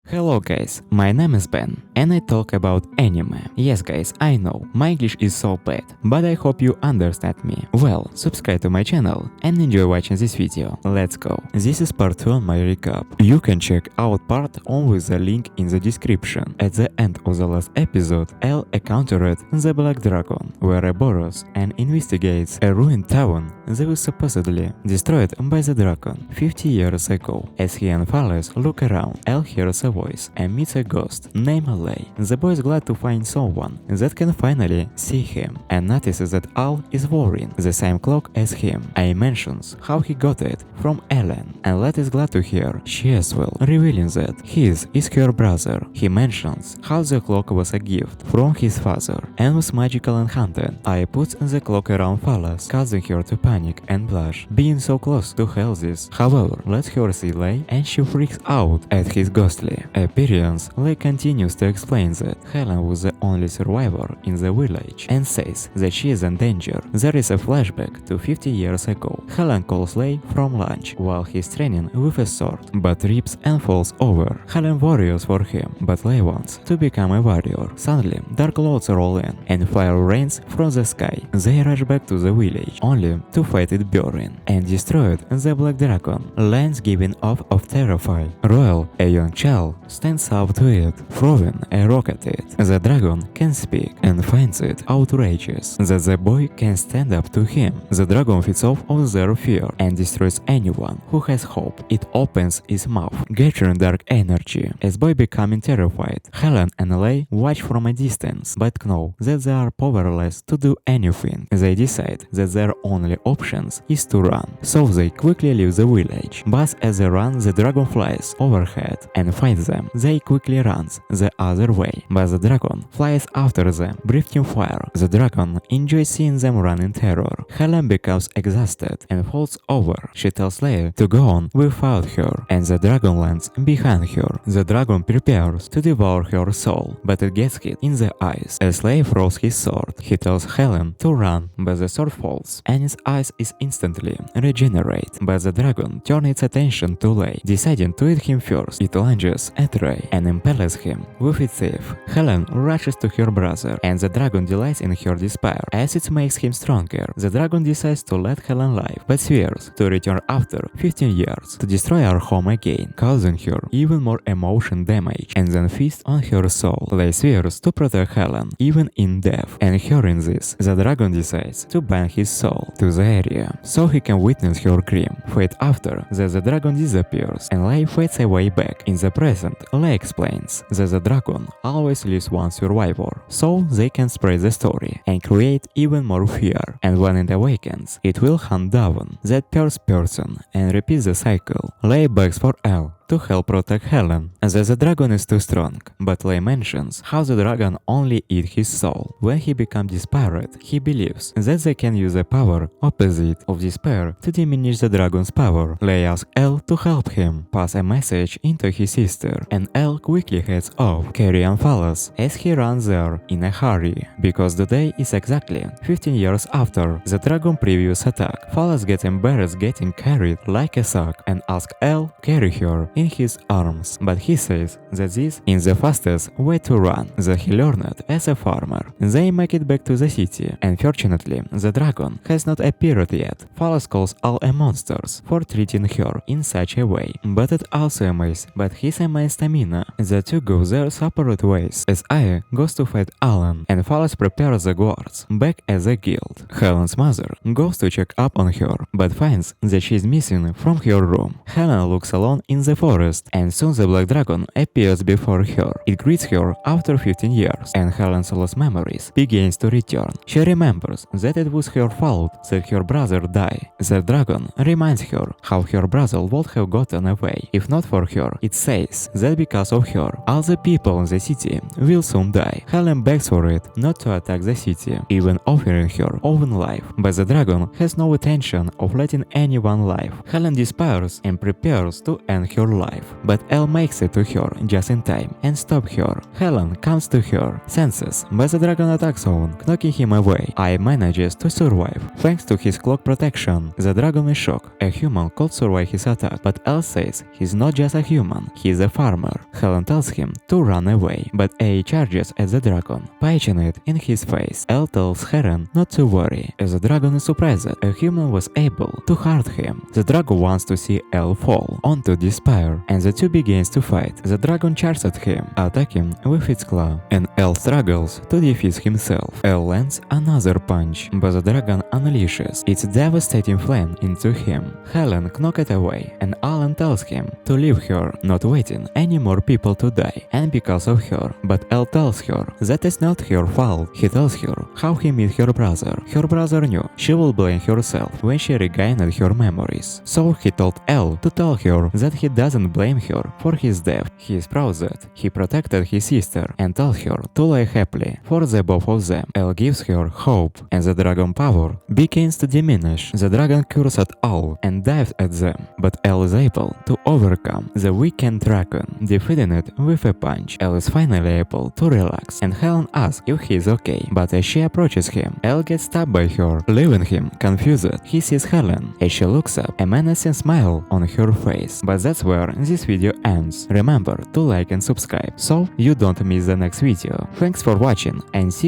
Hello guys, my name is Ben and I talk about anime. Yes guys, I know, my English is so bad, but I hope you understand me. Well, subscribe to my channel and enjoy watching this video. Let's go. This is part 2 on my recap. You can check out part 1 with the link in the description. At the end of the last episode, L encountered the Black Dragon, where Ouroboros and investigates a ruined town that was supposedly destroyed by the dragon 50 years ago. As he and Phallus look around, L hears a voice and meets a ghost named Lay. The boy is glad to find someone that can finally see him and notices that Al is wearing the same clock as him. A mentions how he got it from Ellen, and Lad is glad to hear she as well, revealing that his is her brother. He mentions how the clock was a gift from his father and was magical and haunted. I puts the clock around Phallus, causing her to panic and blush, being so close to Halsey's. However, lets her see Lay and she freaks out at his ghostly appearance. Lay continues to explain that Helen was the only survivor in the village and says that she is in danger. There is a flashback to 50 years ago. Helen calls Lay from lunch while he's training with a sword, but trips and falls over. Helen worries for him, but Lay wants to become a warrior. Suddenly, dark clouds roll in and fire rains from the sky. They rush back to the village, only to fight it burning and destroy the Black Dragon. Lands giving off of terrified. Royal, a young child, stands up to it, throwing a rock at it. The dragon can speak and finds it outrageous that the boy can stand up to him. The dragon feeds off of their fear and destroys anyone who has hope. It opens its mouth, gathering dark energy. As boy becoming terrified, Helen and Lay watch from a distance, but know that they are powerless to do anything. They decide that their only options is to run, so they quickly leave the village. But as they run, the dragon flies overhead and finds them. They quickly runs the other way, but the dragon flies after them, breathing fire. The dragon enjoys seeing them run in terror. Helen becomes exhausted and falls over. She tells Lay to go on without her, and the dragon lands behind her. The dragon prepares to devour her soul, but it gets hit in the eyes. As Lay throws his sword, he tells Helen to run, but the sword falls, and its eyes is instantly regenerate. But the dragon turns its attention to Lay, deciding to eat him first. It lunges at Ray and impales him with its teeth. Helen rushes to her brother, and the dragon delights in her despair as it makes him stronger. The dragon decides to let Helen live, but swears to return after 15 years to destroy our home again, causing her even more emotion damage and then feast on her soul. Lay swears to protect Helen even in death, and hearing this, the dragon decides to bind his soul to the area so he can witness her crime. Fate after that, the dragon disappears and Lay fades away back. In the present, Lay explains that the dragon always leaves one survivor, so they can spread the story and create even more fear, and when it awakens, it will hunt down that first person and repeat the cycle. Lay begs for L to help protect Helen, as the dragon is too strong, but Lay mentions how the dragon only eats his soul. When he becomes desperate, he believes that they can use a power opposite of despair to diminish the dragon's power. Lay asks L to help him pass a message into his sister, and L quickly heads off, carrying Phallus as he runs there in a hurry, because the day is exactly 15 years after the dragon previous attack. Phallus gets embarrassed getting carried like a sack and asks L to carry her in his arms, but he says that this is the fastest way to run that he learned as a farmer. They make it back to the city, and fortunately the dragon has not appeared yet. Phallus calls all a monsters for treating her in such a way, but it also amazes but his immense stamina. The two go their separate ways as Aya goes to fight Alan, and Phallus prepares the guards back as a guild. Helen's mother goes to check up on her, but finds that she is missing from her room. Helen looks alone in the forest, and soon the Black Dragon appears before her. It greets her after 15 years, and Helen's lost memories begins to return. She remembers that it was her fault that her brother died. The dragon reminds her how her brother would have gotten away if not for her. It says that because of her, all the people in the city will soon die. Helen begs for it not to attack the city, even offering her own life, but the dragon has no intention of letting anyone live. Helen despairs and prepares to end her life, but Elle makes it to her just in time and stops her. Helen comes to her senses, but the dragon attacks on, knocking him away. I manages to survive. Thanks to his cloak protection, the dragon is shocked. A human could survive his attack, but Elle says he's not just a human, he's a farmer. Helen tells him to run away, but A charges at the dragon, punching it in his face. Elle tells Helen not to worry, as the dragon is surprised a human was able to hurt him. The dragon wants to see Elle fall onto despair, and the two begins to fight. The dragon charges at him, attacking with its claw, and Elle struggles to defeat himself. Elle lands another punch, but the dragon unleashes its devastating flame into him. Helen knocks it away, and Alan tells him to leave her, not waiting any more people to die, and because of her. But Elle tells her that it's not her fault. He tells her how he met her brother. Her brother knew she will blame herself when she regained her memories. So he told Elle to tell her that he doesn't blame her for his death. He is proud that he protected his sister and tells her to lie happily for the both of them. Elle gives her hope, and the dragon power begins to diminish. The dragon curses at all and dives at them, but Elle is able to overcome the weakened dragon, defeating it with a punch. Elle is finally able to relax, and Helen asks if he is okay, but as she approaches him, Elle gets stabbed by her, leaving him confused. He sees Helen. As she looks up, a menacing smile on her face. But that's where this video ends. Remember to like and subscribe so you don't miss the next video. Thanks for watching and see you